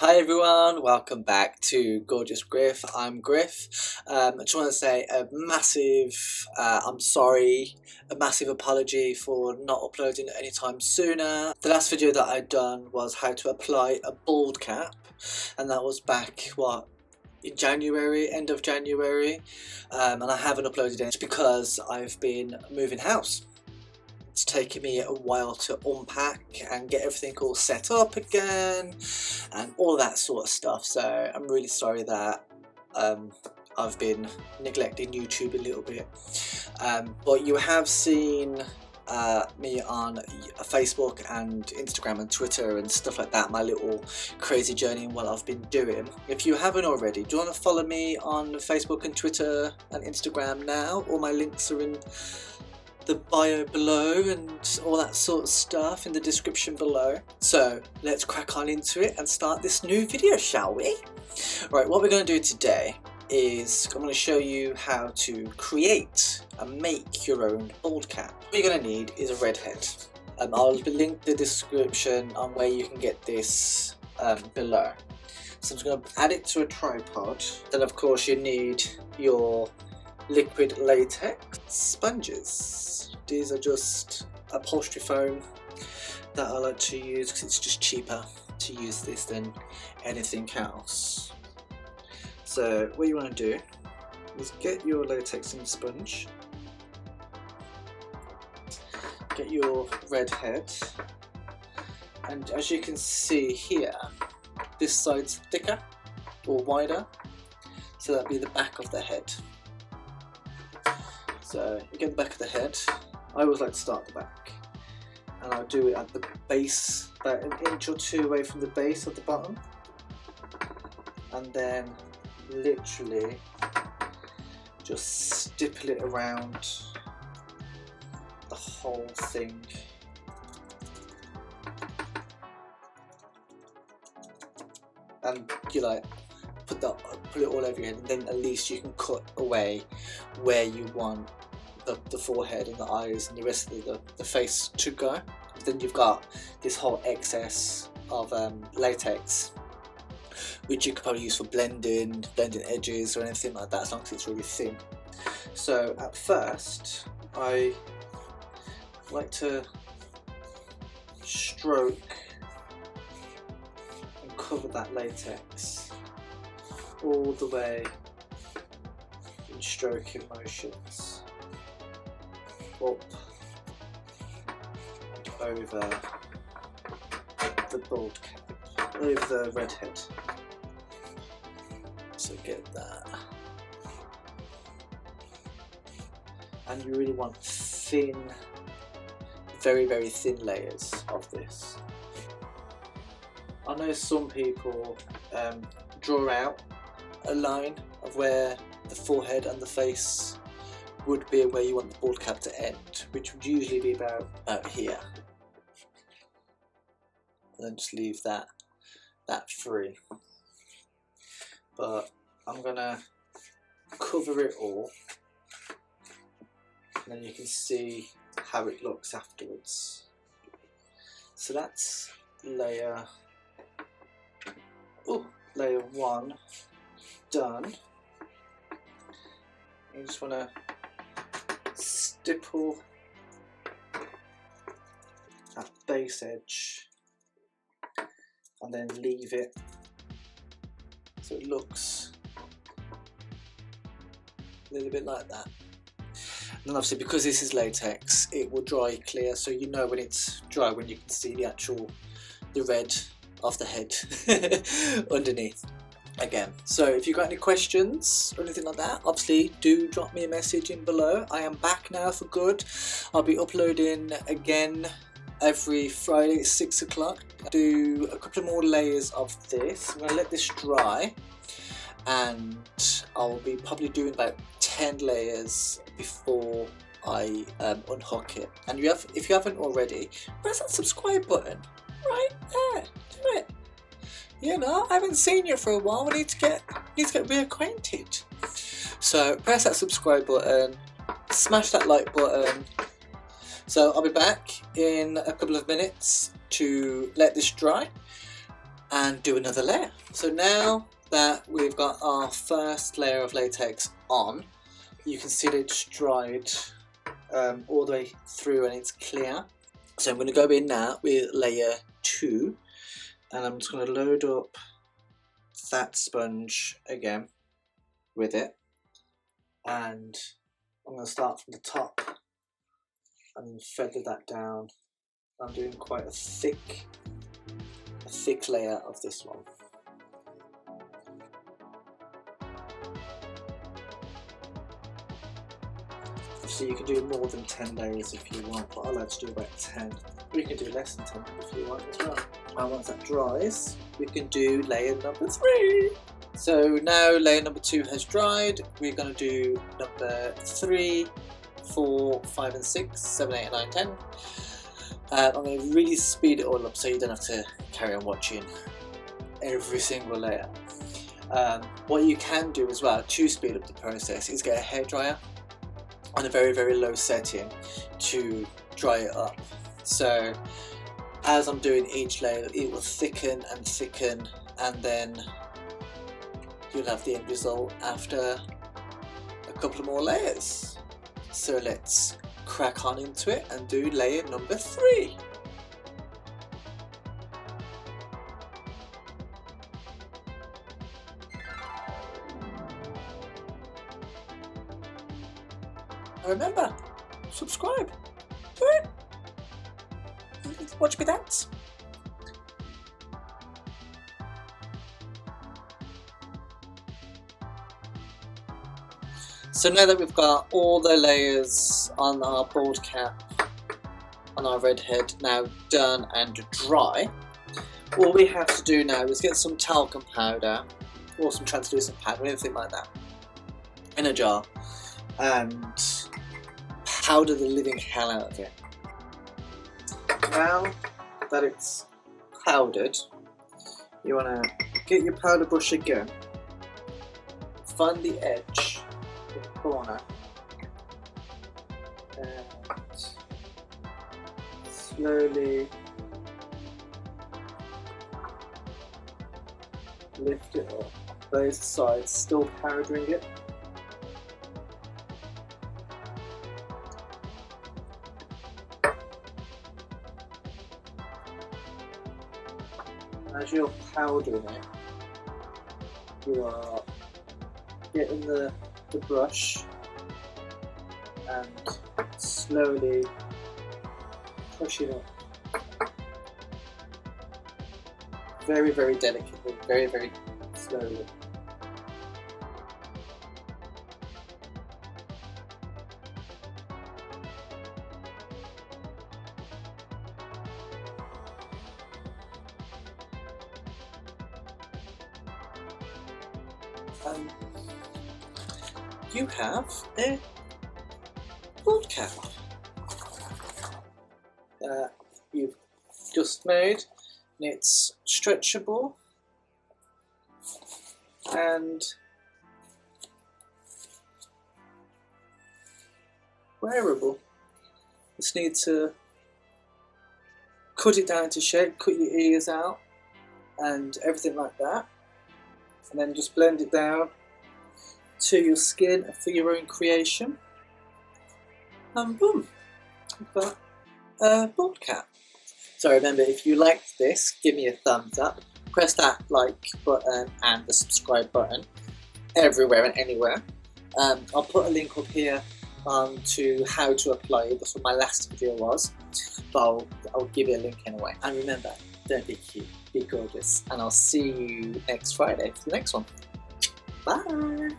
Hi everyone, welcome back to Gorgeous Griff. I'm Griff. I just want to say a massive I'm sorry, a massive apology for not uploading anytime sooner. The last video that I'd done was how to apply a bald cap, and that was back in January, end of January, and I haven't uploaded it because I've been moving house. It's taken me a while to unpack and get everything all set up again and all that sort of stuff, so I'm really sorry that I've been neglecting YouTube a little bit, but you have seen me on Facebook and Instagram and Twitter and stuff like that, my little crazy journey and what I've been doing. If you haven't already, do you want to follow me on Facebook and Twitter and Instagram now? All my links are in the bio below and all that sort of stuff in the description below. So let's crack on into it and start this new video, shall we? Right, what we're going to do today is I'm going to show you how to create and make your own bald cap. What you're going to need is a red head. I'll link the description on where you can get this below. So I'm just going to add it to a tripod. Then of course you need your liquid latex sponges. These are just upholstery foam that I like to use because it's just cheaper to use this than anything else. So what you want to do is get your latex and sponge, get your red head, and as you can see here, this side's thicker or wider, so that'll be the back of the head. So you get the back of the head. I always like to start at the back, and I'll do it at the base, about an inch or two away from the base of the bottom, and then literally just stipple it around the whole thing. And you like put it all over your head, and then at least you can cut away where you want the forehead and the eyes and the rest of the face to go. Then you've got this whole excess of latex, which you could probably use for blending edges or anything like that, as long as it's really thin. So at first I like to stroke and cover that latex all the way in stroking motions up and over the bald cap, over the red head. So get that, and you really want thin, very thin layers of this. I know some people draw out a line of where the forehead and the face would be, where you want the bald cap to end, which would usually be about here, and then just leave that free. But I'm gonna cover it all, and then you can see how it looks afterwards. So that's layer 1 done. You just want to stipple that base edge and then leave it so it looks a little bit like that. And then obviously, because this is latex, it will dry clear, so you know when it's dry, when you can see the red of the head underneath again. So if you've got any questions or anything like that, obviously do drop me a message in below. I am back now for good. I'll be uploading again every Friday at 6 o'clock. Do a couple of more layers of this. I'm going to let this dry, and I'll be probably doing about 10 layers before I unhook it. And if you haven't already, press that subscribe button right there. Do it. You know, I haven't seen you for a while. We need to get reacquainted. So press that subscribe button, smash that like button. So I'll be back in a couple of minutes to let this dry, and do another layer. So now that we've got our first layer of latex on, you can see that it's dried all the way through and it's clear. So I'm going to go in now with layer 2, and I'm just going to load up that sponge again with it, and I'm going to start from the top and feather that down. I'm doing quite a thick layer of this one. So you can do more than 10 layers if you want, but I like to do about 10. We can do less than 10 if you want as well. And once that dries, we can do layer number 3. So now layer number 2 has dried. We're going to do number 3, 4, 5 and 6, 7, 8 and 9, 10. I'm going to really speed it all up so you don't have to carry on watching every single layer. What you can do as well to speed up the process is get a hairdryer on a very, very low setting to dry it up. So as I'm doing each layer, it will thicken and thicken, and then you'll have the end result after a couple of more layers. So let's crack on into it and do layer number 3. Remember, subscribe, do it, watch me dance. So now that we've got all the layers on our bald cap, on our red head now done and dry, all we have to do now is get some talcum powder or some translucent powder, anything like that, in a jar, and powder the living hell out of it. Now that it's powdered, you want to get your powder brush again, find the edge, the corner, and slowly lift it up both sides, still powdering it. As you're powdering it, you are getting the brush and slowly pushing it very, very delicately, very, very slowly. You have a bald cap that you've just made, and it's stretchable and wearable. Just need to cut it down into shape, cut your ears out and everything like that, and then just blend it down to your skin for your own creation, and boom, you've got a bald cap. So remember, if you liked this, give me a thumbs up, press that like button and the subscribe button everywhere and anywhere. I'll put a link up here to how to apply it. That's what my last video was, but I'll give you a link anyway. And remember, don't be cute, be gorgeous, and I'll see you next Friday for the next one. Bye!